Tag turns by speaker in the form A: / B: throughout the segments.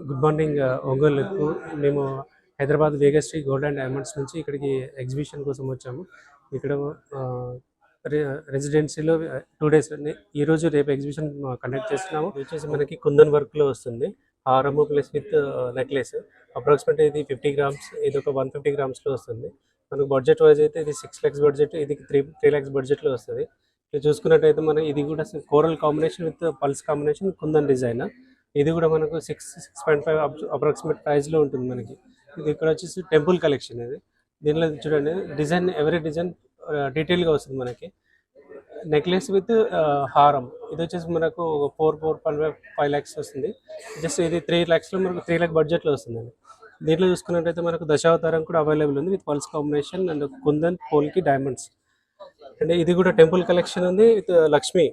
A: Good morning ఒంగోలుకు. మేము Hyderabad Vegashree gold and diamonds నుంచి ఇక్కడికి ఎగ్జిబిషన్ కోసం వచ్చాము. ఇక్కడ రెసిడెన్సీలో 2 days ఈరోజు రేపు ఎగ్జిబిషన్ కండక్ట్ చేస్తున్నాము. ఇది వచ్చేసి మనకి కుందన్ వర్క్లో వస్తుంది. హారము ప్లస్ విత్ నెక్లెస్. అప్రాక్సిమేట్ ఇది 50 grams, ఇది ఒక 150 grams వస్తుంది. మనకు బడ్జెట్ వైజ్ అయితే ఇది 6 lakhs బడ్జెట్, ఇది 3 lakhs బడ్జెట్లో వస్తుంది. ఇది చూసుకున్నట్టయితే మనం ఇది కూడా coral combination with pearls combination kundan design. ఇది కూడా మనకు 6.5 అప్రాక్సిమేట్ ప్రైస్లో ఉంటుంది మనకి. ఇది ఇక్కడ వచ్చేసి టెంపుల్ కలెక్షన్. ఇది దీనిలో చూడండి డిజైన్, ఎవరీ డిజైన్ డీటెయిల్గా వస్తుంది మనకి. నెక్లెస్ విత్ హారం ఇది వచ్చేసి మనకు 4.5 lakhs వస్తుంది. జస్ట్ ఇది 3 lakhsలో మనకు 3 lakh బడ్జెట్లో వస్తుందండి. దీంట్లో చూసుకున్నట్టయితే మనకు దశావతారం కూడా అవైలబుల్ ఉంది with pearls combination and kundan polki diamonds. And ఇది కూడా టెంపుల్ కలెక్షన్ ఉంది విత్ లక్ష్మీ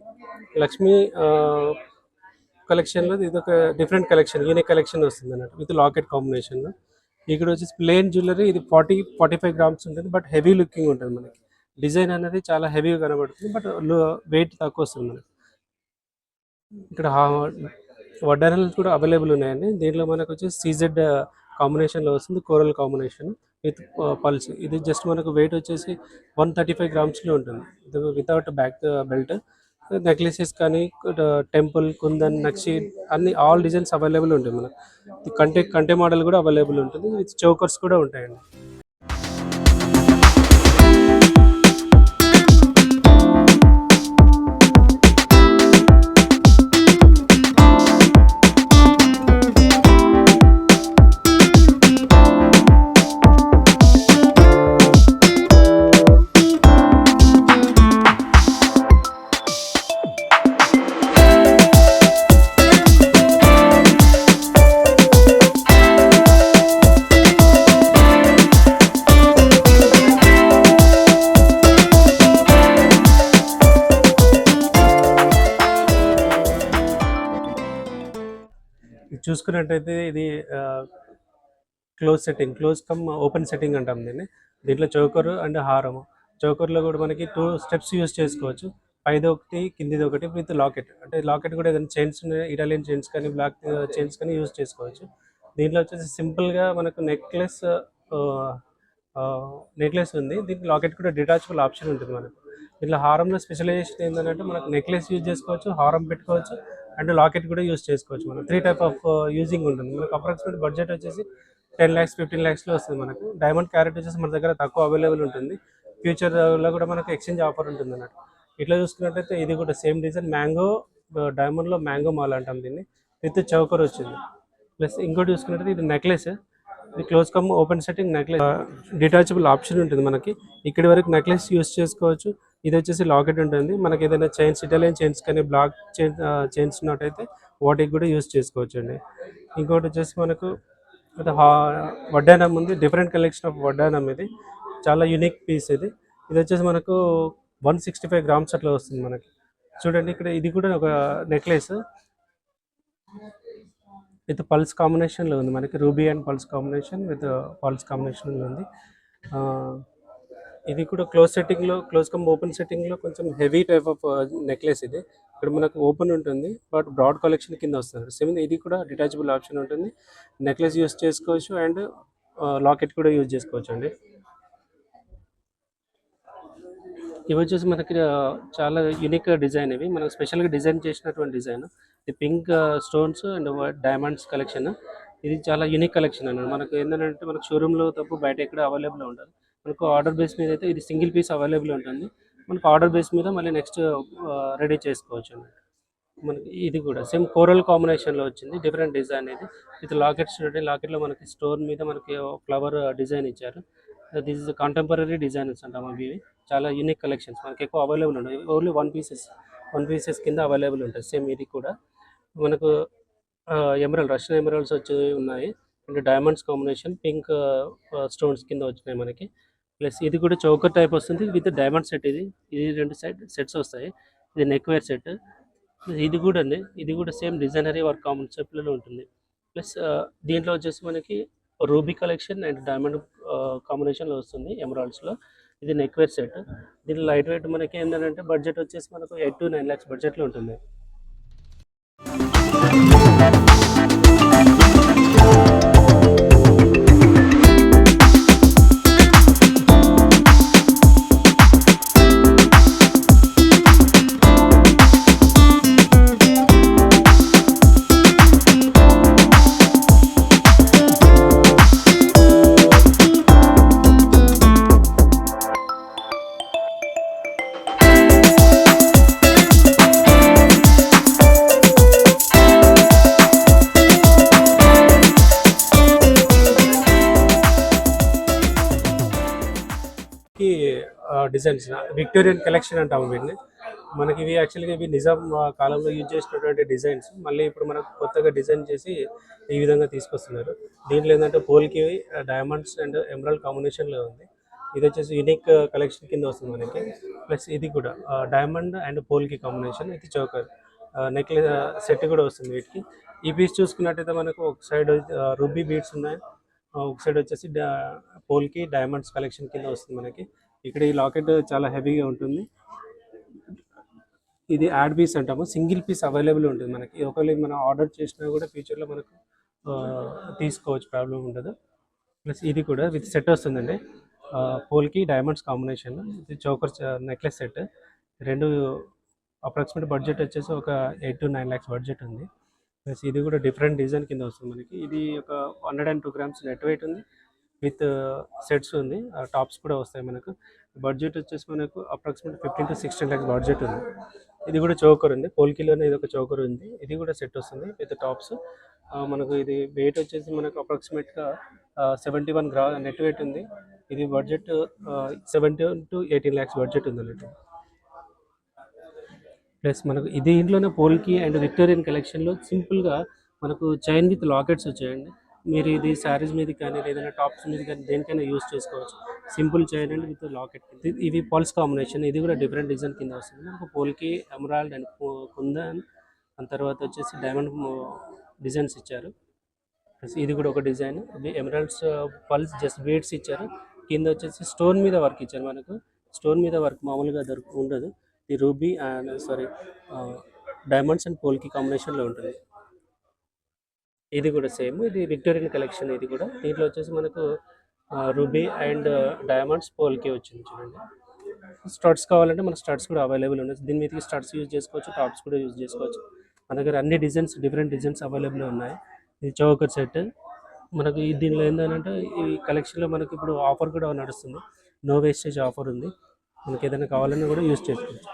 A: కలెక్షన్లో. ఇది ఒక డిఫరెంట్ కలెక్షన్, యూనిక్ కలెక్షన్ వస్తుంది అన్నట్టు విత్ లాకెట్ కాంబినేషన్లో. ఇక్కడ వచ్చేసి ప్లెయిన్ జ్యువెలరీ, ఇది 45 grams ఉంటుంది, బట్ హెవీ లుకింగ్ ఉంటుంది మనకి. డిజైన్ అనేది చాలా హెవీగా కనబడుతుంది, బట్ వెయిట్ తక్కువ వస్తుంది మనకి. ఇక్కడ వడ్డానాలు కూడా అవైలబుల్ ఉన్నాయండి. దీంట్లో మనకు వచ్చేసి CZ కాంబినేషన్లో వస్తుంది, కోరల్ కాంబినేషన్ విత్ పల్స్. ఇది జస్ట్ మనకు వెయిట్ వచ్చేసి 135 gramsలో ఉంటుంది. ఇది వితౌట్ బ్యాక్ బెల్ట్. నెక్లెసెస్ కానీ టెంపుల్, కుందన్, నక్షి అన్ని ఆల్ డిజైన్స్ అవైలబుల్ ఉంటాయి మనకు. కంటే మోడల్ కూడా అవైలబుల్ ఉంటుంది విత్ చోకర్స్ కూడా ఉంటాయండి. చూసుకున్నట్టయితే ఇది క్లోజ్ కమ్ ఓపెన్ సెట్టింగ్ అంటాం దీన్ని. దీంట్లో చౌకర్ అండ్ హారము. చౌకర్లో కూడా మనకి 2 steps యూస్ చేసుకోవచ్చు, పైది ఒకటి కిందిది ఒకటి విత్ లాకెట్. అంటే లాకెట్ కూడా ఏదైనా చైన్స్, ఇటాలియన్ చైన్స్ కానీ బ్లాక్ చైన్స్ కానీ యూస్ చేసుకోవచ్చు. దీంట్లో వచ్చేసి సింపుల్గా మనకు నెక్లెస్ ఉంది. దీనికి లాకెట్ కూడా డిటాచబుల్ ఆప్షన్ ఉంటుంది మనకు. దీంట్లో హారంలో స్పెషలైజేషన్ ఏంటంటే మనకు నెక్లెస్ యూజ్ చేసుకోవచ్చు, హారం పెట్టుకోవచ్చు అండ్ లాకెట్ కూడా యూజ్ చేసుకోవచ్చు. మనం 3 type ఆఫ్ యూజింగ్ ఉంటుంది మనకు. అప్రాక్సిమేట్ బడ్జెట్ వచ్చేసి 10 lakhs 15 lakhsలో వస్తుంది మనకు. డైమండ్ క్యారెట్ వచ్చేసి మన దగ్గర తక్కువ అవైలబుల్ ఉంటుంది. ఫ్యూచర్లో కూడా మనకు ఎక్స్చేంజ్ ఆఫర్ ఉంటుంది అన్నట్టు. ఇట్లా చూసుకున్నట్టయితే ఇది కూడా సేమ్ డిజైన్, మ్యాంగో డైమండ్లో మ్యాంగో మాల్ అంటాం దీన్ని, విత్ చౌకర్ వచ్చింది. ప్లస్ ఇంకోటి చూసుకున్నట్టయితే ఇది నెక్లెస్. ఇది close come open setting necklace, detachable option ఉంటుంది మనకి. ఇక్కడి వరకు నెక్లెస్ యూస్ చేసుకోవచ్చు. ఇది వచ్చేసి లాకెట్ ఉంటుంది మనకి. ఏదైనా చైన్స్, ఇటాలియన్ చైన్స్ కానీ బ్లాక్ చైన్స్ ఉన్నట్టయితే వాటికి కూడా యూస్ చేసుకోవచ్చు అండి. ఇంకోటి వచ్చేసి మనకు వడ్డానం ఉంది, డిఫరెంట్ కలెక్షన్ ఆఫ్ వడ్డానం. ఇది చాలా యూనిక్ పీస్. ఇది వచ్చేసి మనకు 165 grams అట్లా వస్తుంది మనకి. చూడండి ఇక్కడ ఇది కూడా ఒక నెక్లెస్ విత్ పల్స్ కాంబినేషన్లో ఉంది మనకి. Ruby and pulse combination with pulse కాంబినేషన్లో ఉంది. ఇది కూడా క్లోజ్ కమ్ ఓపెన్ సెట్టింగ్లో కొంచెం హెవీ టైప్ ఆఫ్ నెక్లెస్. ఇది ఇక్కడ మనకు ఓపెన్ ఉంటుంది, బట్ బ్రాడ్ కలెక్షన్ కింద వస్తుంది. సేమ్ ఇది కూడా డిటాచబుల్ ఆప్షన్ ఉంటుంది. నెక్లెస్ యూస్ చేసుకోవచ్చు అండ్ లాకెట్ కూడా యూజ్ చేసుకోవచ్చు అండి. ఇవి వచ్చేసి మనకి చాలా యూనిక్ డిజైన్. ఇవి మనకు స్పెషల్గా డిజైన్ చేసినటువంటి డిజైన్. ఇది pink stones and diamonds collection. ఇది చాలా యూనిక్ కలెక్షన్ అన్నమాట. మనకు ఏంటంటే మనకు షోరూంలో తప్ప బయట ఎక్కడ అవైలబుల్ ఉండదు. మనకు ఆర్డర్ బేస్ మీద అయితే ఇది సింగిల్ పీస్ అవైలబుల్ ఉంటుంది. మనకు ఆర్డర్ బేస్ మీద మళ్ళీ నెక్స్ట్ రెడీ చేసుకోవచ్చు అన్నమాట. మనకి ఇది కూడా సేమ్ కోరల్ కాంబినేషన్లో వచ్చింది, డిఫరెంట్ డిజైన్. ఇది విత్ లాకెట్స్. లాకెట్లో మనకి స్టోన్ మీద మనకి ఫ్లవర్ డిజైన్ ఇచ్చారు. దిస్ ఇస్ కాంటెంపరీ డిజైన్స్ అంటాం అవి. చాలా యూనిక్ కలెక్షన్స్ మనకి ఎక్కువ అవైలబుల్ ఉంటాయి. ఓన్లీ వన్ పీసెస్ కింద అవైలబుల్ ఉంటాయి. సేమ్ ఇది కూడా మనకు రష్యన్ ఎమరల్డ్స్ వచ్చి ఉన్నాయి and diamonds combination pink stones కింద వచ్చినాయి మనకి. ప్లస్ ఇది కూడా చౌకర్ టైప్ వస్తుంది విత్ డైమండ్ సెట్. ఇది 2 సెట్స్ వస్తాయి. ఇది నెక్ వేర్ సెట్. ఇది కూడా అండి, ఇది కూడా సేమ్ డిజైనరీ వర్క్ కాన్సెప్ట్లో ఉంటుంది. ప్లస్ దీంట్లో వచ్చేసి మనకి రూబీ కలెక్షన్ అండ్ డైమండ్ కాంబినేషన్లో వస్తుంది ఎమరాల్డ్స్లో. ఇది నెక్ వేర్ సెట్. దీని లైట్ వెయిట్ మనకి ఏంటంటే బడ్జెట్ వచ్చేసి మనకు 8 to 9 lakhs బడ్జెట్లో ఉంటుంది. డిజైన్స్ విక్టోరియన్ కలెక్షన్ అంటాము వీటిని. మనకి ఇవి యాక్చువల్గా ఇవి నిజాం కాలంలో యూజ్ చేసినటువంటి డిజైన్స్ మళ్ళీ ఇప్పుడు మనకు కొత్తగా డిజైన్ చేసి ఈ విధంగా తీసుకొస్తున్నారు. దీంట్లో ఏంటంటే పోల్కి డైమండ్స్ అండ్ ఎమరాల్డ్ కాంబినేషన్లో ఉంది. ఇది వచ్చేసి యూనిక్ కలెక్షన్ కింద వస్తుంది మనకి. ప్లస్ ఇది కూడా డైమండ్ అండ్ పోల్కి కాంబినేషన్, ఇది చోకర్ నెక్లెస్ సెట్ కూడా వస్తుంది వీటికి. ఈ పీస్ చూసుకున్నట్టయితే మనకు ఒక సైడ్ రూబీ బీడ్స్ ఉన్నాయి, ఒక సైడ్ వచ్చేసి పోల్కి డైమండ్స్ కలెక్షన్ కింద వస్తుంది మనకి. ఇక్కడ ఈ లాకెట్ చాలా హెవీగా ఉంటుంది. ఇది యాడ్ పీస్ అంటాము, సింగిల్ పీస్ అవైలబుల్ ఉంటుంది మనకి. ఒకవేళ మనం ఆర్డర్ చేసినా కూడా ఫ్యూచర్లో మనకు తీసుకోవచ్చు, ప్రాబ్లం ఉండదు. ప్లస్ ఇది కూడా విత్ సెట్ వస్తుందండి, పోల్కి డైమండ్స్ కాంబినేషన్. ఇది చోకర్ నెక్లెస్ సెట్. రెండు అప్రాక్సిమేట్ బడ్జెట్ వచ్చేసి ఒక 8 to 9 lakhs బడ్జెట్ ఉంది. ప్లస్ ఇది కూడా డిఫరెంట్ డిజైన్ కింద వస్తుంది మనకి. ఇది ఒక 102 grams నెట్ వెయిట్ ఉంది, విత్ సెట్స్ ఉంది, టాప్స్ కూడా వస్తాయి మనకు. బడ్జెట్ వచ్చేసి మనకు అప్రాక్సిమేట్ 15 to 16 lakhs బడ్జెట్ ఉంది. ఇది కూడా చోకర్ ఉంది, పోల్కిలోనే ఇది ఒక చోకర్ ఉంది, ఇది కూడా సెట్ వస్తుంది విత్ టాప్స్. మనకు ఇది వెయిట్ వచ్చేసి మనకు అప్రాక్సిమేట్గా 71 grams నెట్ వెయిట్ ఉంది. ఇది బడ్జెట్ 17 to 18 lakhs బడ్జెట్ ఉంది అన్నట్టు. ప్లస్ మనకు ఇది ఇంట్లోనే పోల్కి అండ్ విక్టోరియన్ కలెక్షన్లో సింపుల్గా మనకు చైన్ విత్ లాకెట్స్ వచ్చాయండి. మీరు ఇది శారీస్ మీద కానీ ఏదైనా టాప్స్ మీద కానీ దేనికైనా యూస్ చేసుకోవచ్చు. Simple chain and with locket. ఇది పల్స్ కాంబినేషన్, ఇది కూడా డిఫరెంట్ డిజైన్ కింద వస్తుంది మనకు. పోల్కి ఎమరాల్డ్ అండ్ కుందన్, దాని తర్వాత వచ్చేసి డైమండ్ డిజైన్స్ ఇచ్చారు. ప్లస్ ఇది కూడా ఒక design, emeralds pulse just beads ఇచ్చారు. కింద వచ్చేసి స్టోన్ మీద వర్క్ ఇచ్చారు మనకు. స్టోన్ మీద వర్క్ మామూలుగా ఉండదు. ఇది రూబీ అండ్ డైమండ్స్ అండ్ పోల్కి కాంబినేషన్లో ఉంటుంది. ఇది కూడా సేమ్, ఇది విక్టోరియన్ కలెక్షన్. ఇది కూడా దీంట్లో వచ్చేసి మనకు రూబీ అండ్ డైమండ్స్ పోల్కి వచ్చింది చూడండి. స్టడ్స్ కావాలంటే మన స్టడ్స్ కూడా అవైలబుల్ ఉన్నాయి. దీని మీదకి స్టడ్స్ యూజ్ చేసుకోవచ్చు, టాప్స్ కూడా యూజ్ చేసుకోవచ్చు. మన దగ్గర అన్ని డిజైన్స్ డిఫరెంట్ డిజైన్స్ అవైలబుల్ ఉన్నాయి. ఇది చౌకర్ సెట్ మనకు. దీనిలో ఏంటంటే ఈ కలెక్షన్లో మనకి ఇప్పుడు ఆఫర్ కూడా నడుస్తుంది, నో వేస్టేజ్ ఆఫర్ ఉంది. మనకి ఏదైనా కావాలన్నా కూడా యూజ్ చేసుకోవచ్చు.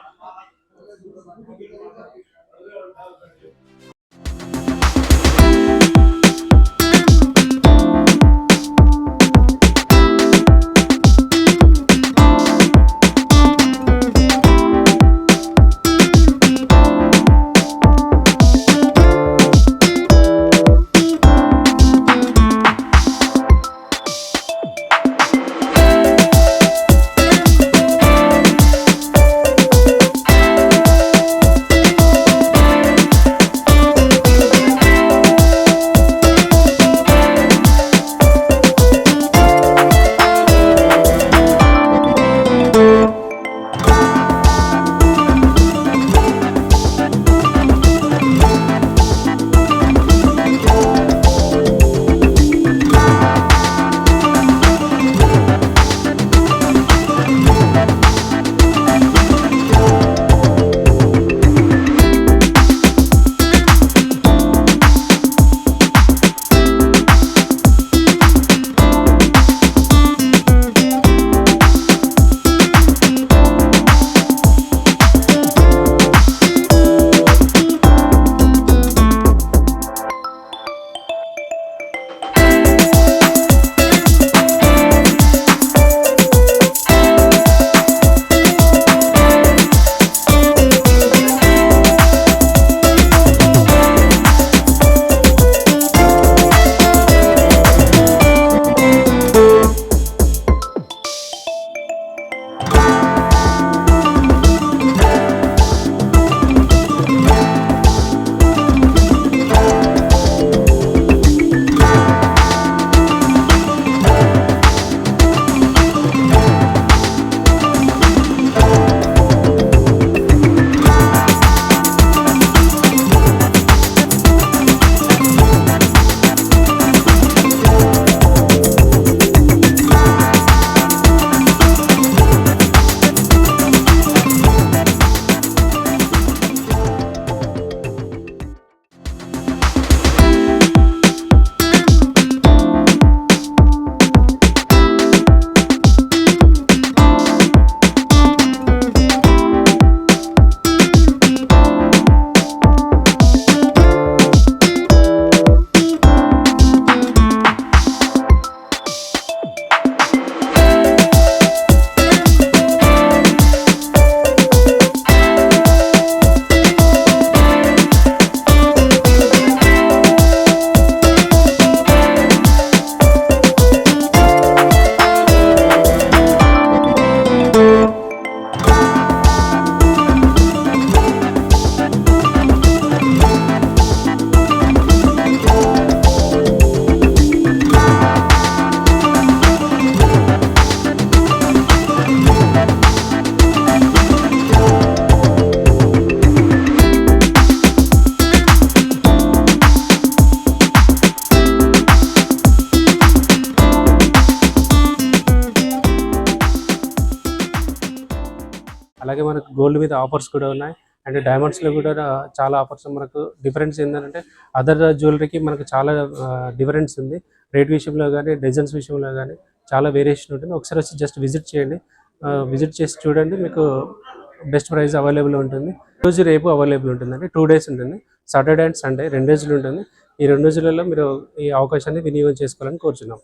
A: అలాగే మనకు గోల్డ్ మీద ఆఫర్స్ కూడా ఉన్నాయి. అండ్ డైమండ్స్లో కూడా చాలా ఆఫర్స్. మనకు డిఫరెన్స్ ఏంటంటే అదర్ జ్యువెలరీకి మనకు చాలా డిఫరెన్స్ ఉంది. రేట్ విషయంలో కానీ డిజైన్స్ విషయంలో కానీ చాలా వేరియేషన్ ఉంటుంది. ఒకసారి వచ్చి జస్ట్ విజిట్ చేయండి. విజిట్ చేసి చూడండి, మీకు బెస్ట్ ప్రైస్ అవైలబుల్ ఉంటుంది. రోజు రేపు అవైలబుల్ ఉంటుందండి. 2 days ఉంటుంది, సాటర్డే అండ్ సండే 2 రోజులు ఉంటుంది. ఈ 2 రోజులలో మీరు ఈ అవకాశాన్ని వినియోగం చేసుకోవాలని కోరుచున్నాం.